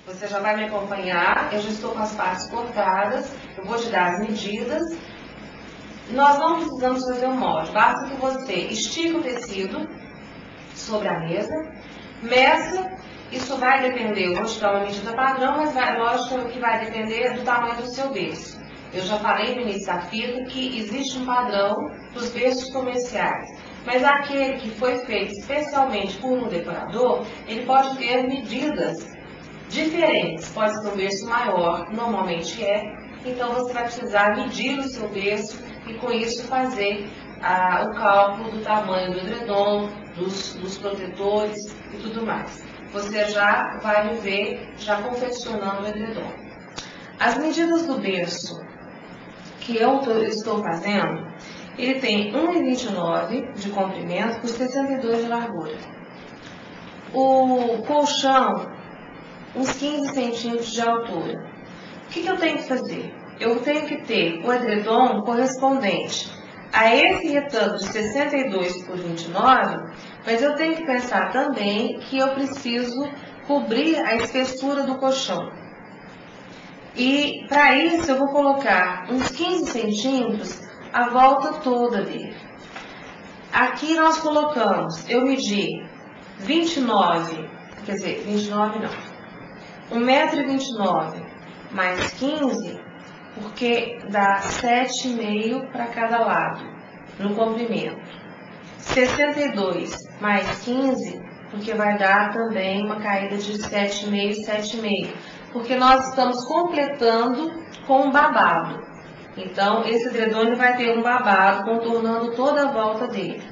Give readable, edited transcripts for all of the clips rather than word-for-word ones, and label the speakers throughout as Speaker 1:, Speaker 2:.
Speaker 1: Você já vai me acompanhar, eu já estou com as partes cortadas, eu vou te dar as medidas. Nós não precisamos fazer um molde, basta que você estique o tecido sobre a mesa, meça, isso vai depender, eu vou te dar uma medida padrão, mas lógico que vai depender do tamanho do seu berço. Eu já falei no início da fita que existe um padrão dos berços comerciais, mas aquele que foi feito especialmente por um decorador, ele pode ter medidas diferentes. Pode ser um berço maior, normalmente então você vai precisar medir o seu berço e com isso fazer o cálculo do tamanho do edredom, dos protetores e tudo mais. Você já vai me ver já confeccionando o edredom. As medidas do berço que eu estou fazendo, ele tem 1,29 de comprimento por 62 de largura. O colchão, uns 15 centímetros de altura. O que eu tenho que fazer? Eu tenho que ter o edredom correspondente a esse retângulo de 62 por 29, mas eu tenho que pensar também que eu preciso cobrir a espessura do colchão. E para isso eu vou colocar uns 15 centímetros a volta toda dele. Aqui nós colocamos, eu medi 29, quer dizer, 29 não, 1,29 m mais 15, porque dá 7,5 para cada lado, no comprimento. 62 mais 15, porque vai dar também uma caída de 7,5, 7,5, porque nós estamos completando com um babado. Então, esse edredom vai ter um babado contornando toda a volta dele.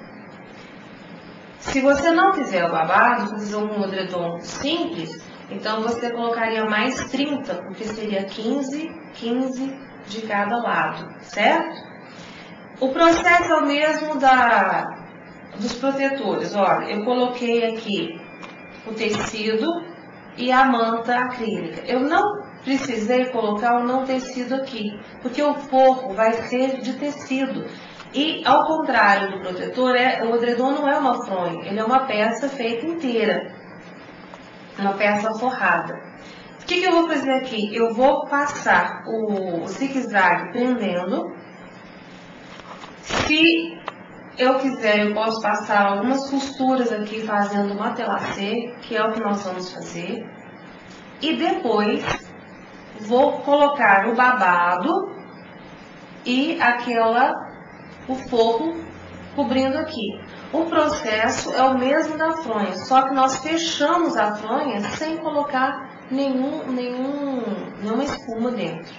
Speaker 1: Se você não quiser o babado, fazer um edredom simples, então você colocaria mais 30, porque seria 15, 15 de cada lado, certo? O processo é o mesmo dos protetores. Olha, eu coloquei aqui o tecido e a manta acrílica. Eu não precisei colocar o não tecido aqui, porque o forro vai ser de tecido. E, ao contrário do protetor, o edredom não é uma fronha, ele é uma peça feita inteira, uma peça forrada. O que eu vou fazer aqui? Eu vou passar o zigue-zague prendendo. Se eu quiser, eu posso passar algumas costuras aqui fazendo uma telacê, que é o que nós vamos fazer. E depois vou colocar o babado e o forro cobrindo aqui. O processo é o mesmo da fronha, só que nós fechamos a fronha sem colocar nenhuma espuma dentro.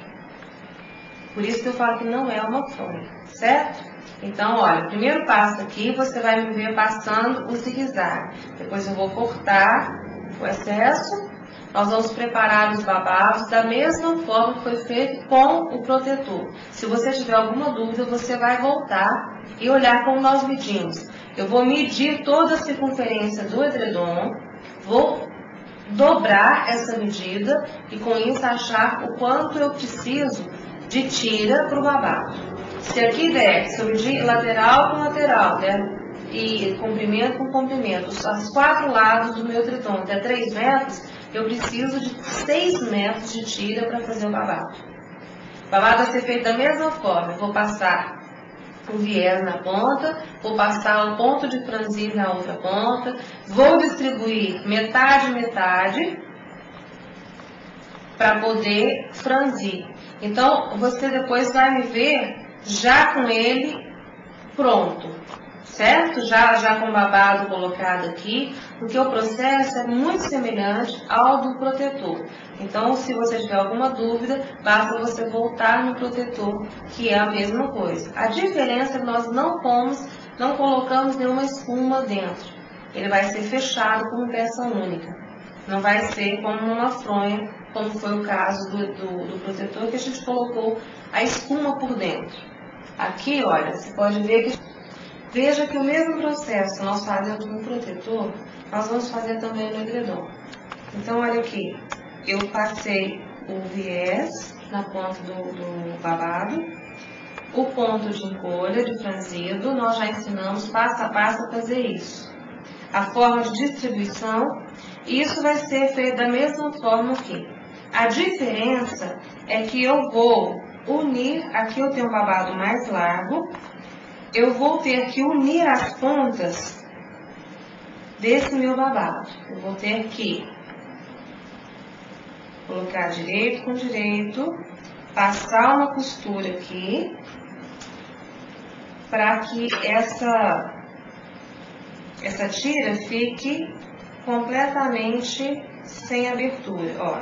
Speaker 1: Por isso que eu falo que não é uma fronha, certo? Então, olha, o primeiro passo aqui, você vai me ver passando o zigue-zague. Depois eu vou cortar o excesso. Nós vamos preparar os babados da mesma forma que foi feito com o protetor. Se você tiver alguma dúvida, você vai voltar e olhar como nós medimos. Eu vou medir toda a circunferência do edredom, vou dobrar essa medida e com isso achar o quanto eu preciso de tira para o babado. Se aqui der, se eu medir lateral com lateral, e comprimento com comprimento, os 4 lados do meu edredom até 3 metros, eu preciso de 6 metros de tira para fazer o babado. O babado vai ser feito da mesma forma. Eu vou passar o viés na ponta, vou passar um ponto de franzir na outra ponta, vou distribuir metade, metade, para poder franzir. Então, você depois vai me ver já com ele pronto, certo? Já com o babado colocado aqui, porque o processo é muito semelhante ao do protetor. Então, se você tiver alguma dúvida, basta você voltar no protetor, que é a mesma coisa. A diferença é que nós não colocamos nenhuma espuma dentro. Ele vai ser fechado como peça única. Não vai ser como uma fronha, como foi o caso do protetor, que a gente colocou a espuma por dentro. Aqui, olha, você pode ver que... Veja que o mesmo processo que nós fazemos no protetor, nós vamos fazer também no edredom. Então, olha aqui, eu passei o viés na ponta do babado, o ponto de encolha, de franzido, nós já ensinamos passo a passo a fazer isso. a forma de distribuição, e isso vai ser feito da mesma forma aqui. A diferença é que eu vou unir, aqui eu tenho um babado mais largo, eu vou ter que unir as pontas desse meu babado. Eu vou ter que colocar direito com direito, passar uma costura aqui, para que essa tira fique completamente sem abertura. Ó.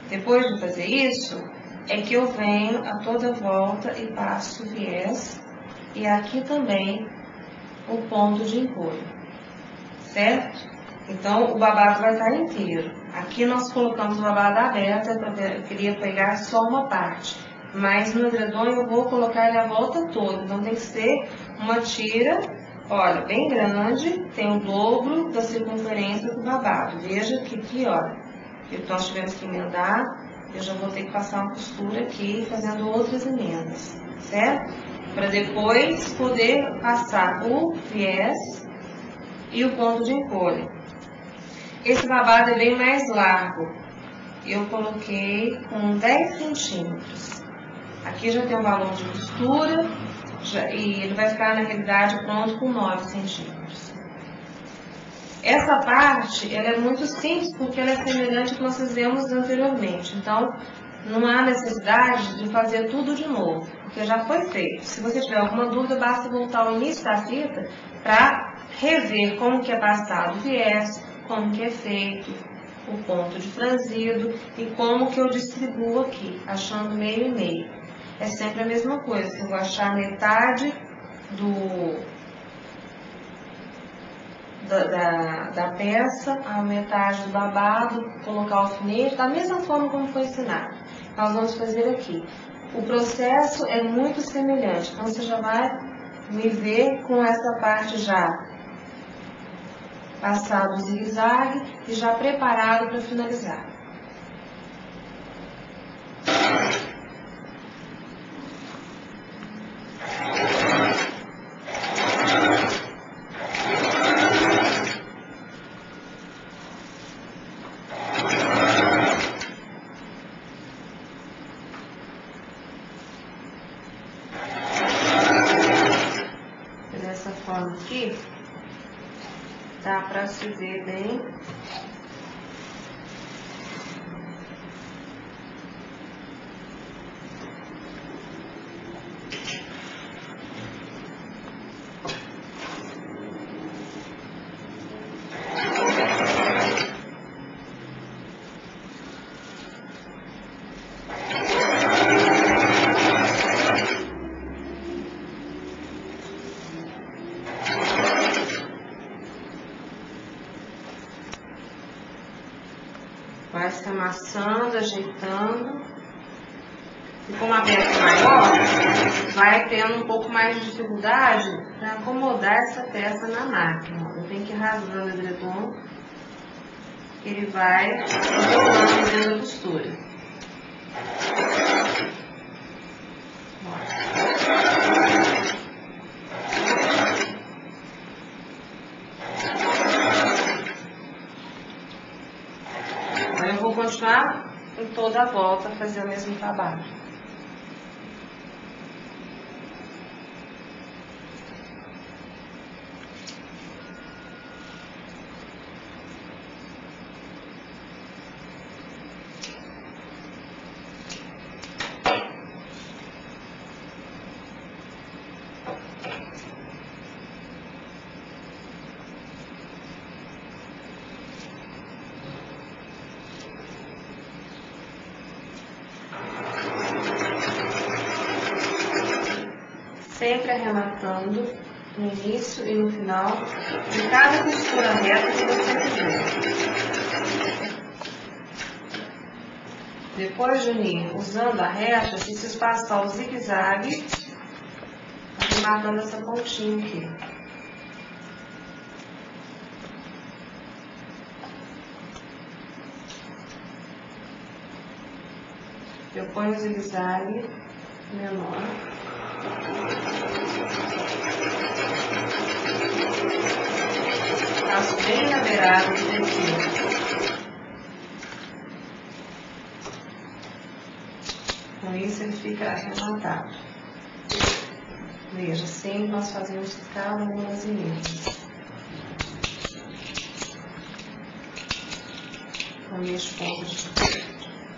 Speaker 1: Depois de fazer isso, é que eu venho a toda volta e passo o viés, e aqui também o ponto de encolho, certo? Então, o babado vai estar inteiro. Aqui nós colocamos o babado aberto, eu queria pegar só uma parte, mas no edredom eu vou colocar ele a volta toda, então tem que ser uma tira, olha, bem grande, tem o dobro da circunferência do babado. Veja que aqui, olha, nós tivemos que emendar, eu já vou ter que passar uma costura aqui, fazendo outras emendas, certo? Para depois poder passar o viés e o ponto de encolho. Esse babado é bem mais largo, eu coloquei com 10 centímetros. Aqui já tem um valor de costura, e ele vai ficar na realidade pronto com 9 centímetros. Essa parte, ela é muito simples porque ela é semelhante ao que nós fizemos anteriormente. Então, não há necessidade de fazer tudo de novo, porque já foi feito. Se você tiver alguma dúvida, basta voltar ao início da fita para rever como que é passado o viés, como que é feito o ponto de franzido e como que eu distribuo aqui, achando meio e meio. É sempre a mesma coisa, eu vou achar metade da peça, a metade do babado, colocar o alfinete, da mesma forma como foi ensinado. Nós vamos fazer aqui. O processo é muito semelhante, então você já vai me ver com essa parte já passado o zigue-zague e já preparado para finalizar. Dessa forma aqui, dá para se ver bem. Vai se amassando, ajeitando. E como a peça é maior, vai tendo um pouco mais de dificuldade para acomodar essa peça na máquina. Eu tenho que ir rasgando o edredom, que ele vai enrolando dentro da costura. Eu vou continuar em toda a volta a fazer o mesmo trabalho. Sempre arrematando no início e no final de cada costura reta que você fizer. Depois de unir usando a reta, preciso passar o zigue-zague, arrematando essa pontinha aqui. Eu ponho o zigue-zague menor. passo bem na beirada do tecido. Com isso ele fica arrematado. Veja, sempre nós fazemos cada uma das emendas. Com este ponto de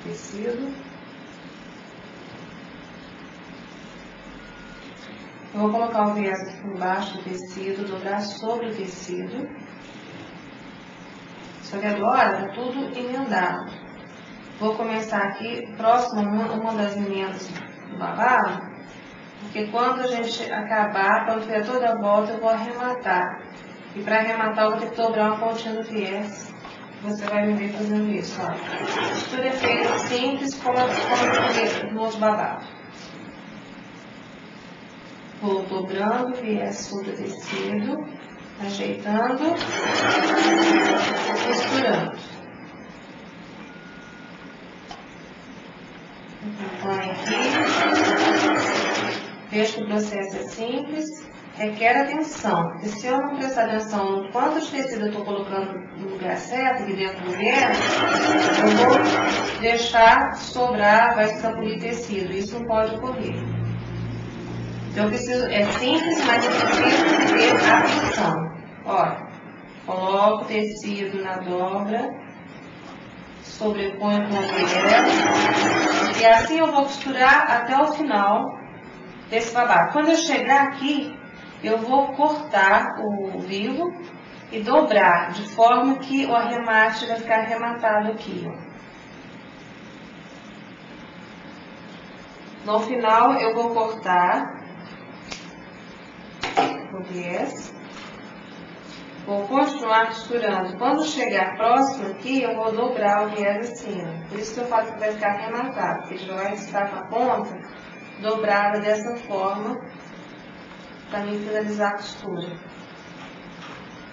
Speaker 1: tecido. Eu vou colocar o viés aqui por baixo do tecido, dobrar sobre o tecido. Só que agora está tudo emendado. Vou começar aqui, próximo a uma das emendas do babado, porque quando a gente acabar, quando tiver toda a volta, eu vou arrematar. E para arrematar, eu vou ter que dobrar uma pontinha do viés. Você vai me ver fazendo isso, ó. A costura é feita simples, como no outro babado. Vou dobrando o viés sobre o tecido, ajeitando e costurando. Acompanhe aqui. Veja que o processo é simples, requer atenção. Porque se eu não prestar atenção no quanto de tecido eu estou colocando no lugar certo, aqui dentro do viés, eu vou deixar sobrar, vai escapulir tecido. Isso não pode ocorrer. Então, eu preciso, é simples, mas eu preciso ter atenção. Olha, coloco o tecido na dobra, sobreponho com o viés, e assim eu vou costurar até o final desse babado. Quando eu chegar aqui, eu vou cortar o vivo e dobrar, de forma que o arremate vai ficar arrematado aqui, ó. No final, eu vou cortar o viés, vou continuar costurando. Quando chegar próximo aqui, eu vou dobrar o viés assim, ó. Por isso que eu falo que vai ficar arrematado, porque já vai estar com a ponta dobrada dessa forma, para mim finalizar a costura.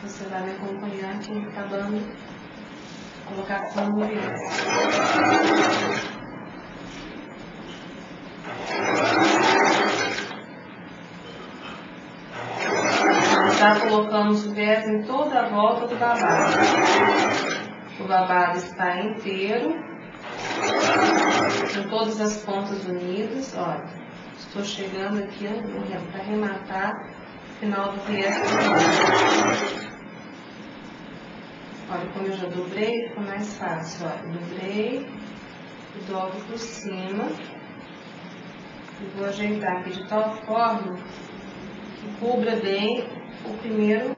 Speaker 1: Você vai me acompanhar aqui, acabando de colocar fundo no viés. Já colocamos o viés em toda a volta do babado. O babado está inteiro, com todas as pontas unidas. Olha, estou chegando aqui para arrematar o final do viés. Olha, como eu já dobrei, ficou mais fácil. Olha, dobrei e dobro por cima. E vou ajeitar aqui de tal forma que cubra bem o primeiro